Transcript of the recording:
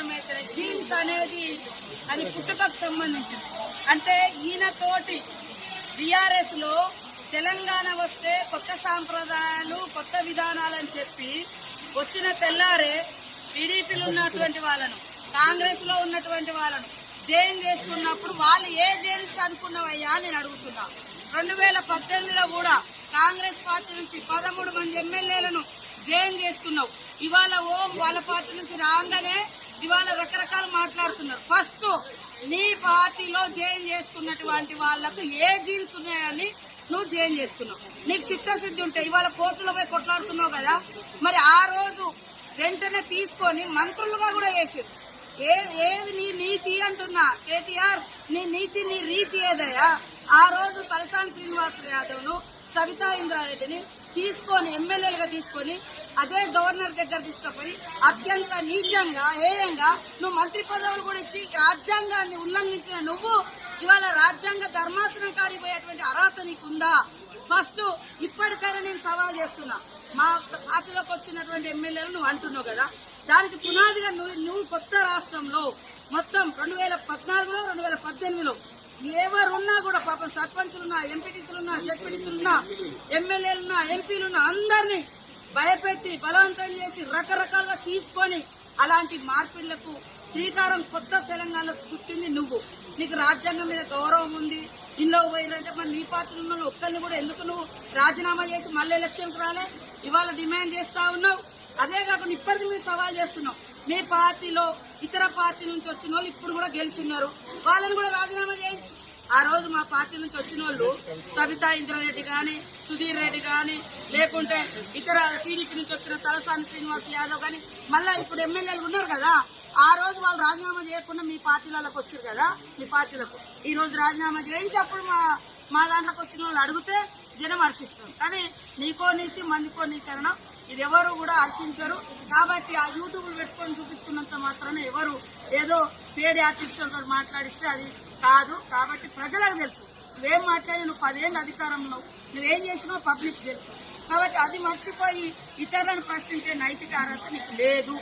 అర్థమైతే జీన్స్ అనేది అది పుట్టుకకు సంబంధించింది. అంటే ఈయన తోటి బీఆర్ఎస్ లో తెలంగాణ వస్తే కొత్త సాంప్రదాయాలు కొత్త విధానాలని చెప్పి వచ్చిన తెల్లారే టీడీపీలో ఉన్నటువంటి వాళ్ళను కాంగ్రెస్ లో ఉన్నటువంటి వాళ్ళను జైన్ చేసుకున్నప్పుడు వాళ్ళు ఏ జైన్స్ అనుకున్నవయ్యా నేను అడుగుతున్నా. 2018లో కూడా కాంగ్రెస్ పార్టీ నుంచి 13 మంది ఎమ్మెల్యేలను జైన్ చేసుకున్నావు. ఇవాళ వాళ్ళ పార్టీ నుంచి రాగానే ఇవాళ రకరకాలు మాట్లాడుతున్నారు. ఫస్ట్ నీ పార్టీలో జైన్ చేసుకున్నటువంటి వాళ్లకు ఏ జీన్స్ ఉన్నాయని నువ్వు జైన్ చేసుకున్నావు. నీకు చిత్తశుద్ధి ఉంటే ఇవాళ కోర్టులో పోయి కొట్లాడుతున్నావు కదా, మరి ఆ రోజు వెంటనే తీసుకొని మంత్రులుగా కూడా చేసారు. ఏది నీ నీతి అంటున్నా కేటీఆర్, నీ నీతి నీ రీతి ఏదయ్యా? ఆ రోజు తలసాని శ్రీనివాస్ యాదవ్ ను సవితా ఇంద్రారెడ్డిని తీసుకొని ఎమ్మెల్యేలుగా తీసుకొని అదే గవర్నర్ దగ్గర తీసుకుపోయి అత్యంత నీచంగా హేయంగా నువ్వు మంత్రి పదవులు కూడా ఇచ్చి రాజ్యాంగాన్ని ఉల్లంఘించిన నువ్వు ఇవాళ రాజ్యాంగ ధర్మాసనం కాడిపోయేటువంటి అర్హత నీకుందా? ఫస్ట్ ఇప్పటికైనా నేను సవాల్ చేస్తున్నా. మా పార్టీలోకి వచ్చినటువంటి ఎమ్మెల్యేలు నువ్వు అంటున్నావు కదా, దానికి పునాదిగా నువ్వు కొత్త రాష్ట్రంలో మొత్తం 2014లో 2018లో ఎవరున్నా కూడా పాపం సర్పంచులున్నా, ఎంపీటీసీలున్నా, జెడ్పీటీసీలున్నా, ఎమ్మెల్యేలున్నా, ఎంపీలున్నా అందరినీ భయపెట్టి బలవంతం చేసి రకరకాలుగా తీసుకొని అలాంటి మార్పిళ్లకు శ్రీకారం కొత్త తెలంగాణలో చుట్టింది నువ్వు. నీకు రాజ్యాంగం మీద గౌరవం ఉంది. ఇంట్లో పోయినంటే మరి నీ పార్టీలో ఉన్న ఒక్కరిని కూడా ఎందుకు నువ్వు రాజీనామా చేసి మళ్ళీ ఎలక్షన్కి రాలే? ఇవాళ డిమాండ్ చేస్తా ఉన్నావు. అదే కాకుండా ఇప్పటికి మీరు సవాల్ చేస్తున్నావు. మీ పార్టీలో ఇతర పార్టీ నుంచి వచ్చిన వాళ్ళు ఇప్పుడు కూడా గెలిచిన్నారు, వాళ్ళని కూడా రాజీనామా చేయించు. ఆ రోజు మా పార్టీ నుంచి వచ్చిన వాళ్ళు సబితా ఇంద్రారెడ్డి గాని, సుధీర్ రెడ్డి గాని, లేకుంటే ఇతర టీడీపీ నుంచి వచ్చిన తలసాని శ్రీనివాస్ యాదవ్ గాని, మళ్ళా ఇప్పుడు ఎమ్మెల్యేలు ఉన్నారు కదా, ఆ రోజు వాళ్ళు రాజీనామా చేయకుండా మీ పార్టీలకు వచ్చారు కదా, మీ పార్టీలకు ఈ రోజు రాజీనామా చేయించి అప్పుడు మా దాంట్లోకి వచ్చిన వాళ్ళు అడిగితే జనం హర్షిస్తారు. కానీ నీకో నీతి మందికో నీకరణం ఇది ఎవరు కూడా హర్షించరు. కాబట్టి ఆ యూట్యూబ్లు పెట్టుకొని చూపించుకున్నంత మాత్రాన ఎవరు ఏదో పేడ్ ఆర్టిస్టులతో మాట్లాడిస్తే అది కాదు. కాబట్టి ప్రజలకు తెలుసు నువ్వేం మాట్లాడి, నువ్వు 10 ఏళ్ళు అధికారంలో నువ్వేం చేసినావు పబ్లిక్ తెలుసు. కాబట్టి అది మర్చిపోయి ఇతరులను ప్రశ్నించే నైతిక అర్హత నీకు లేదు.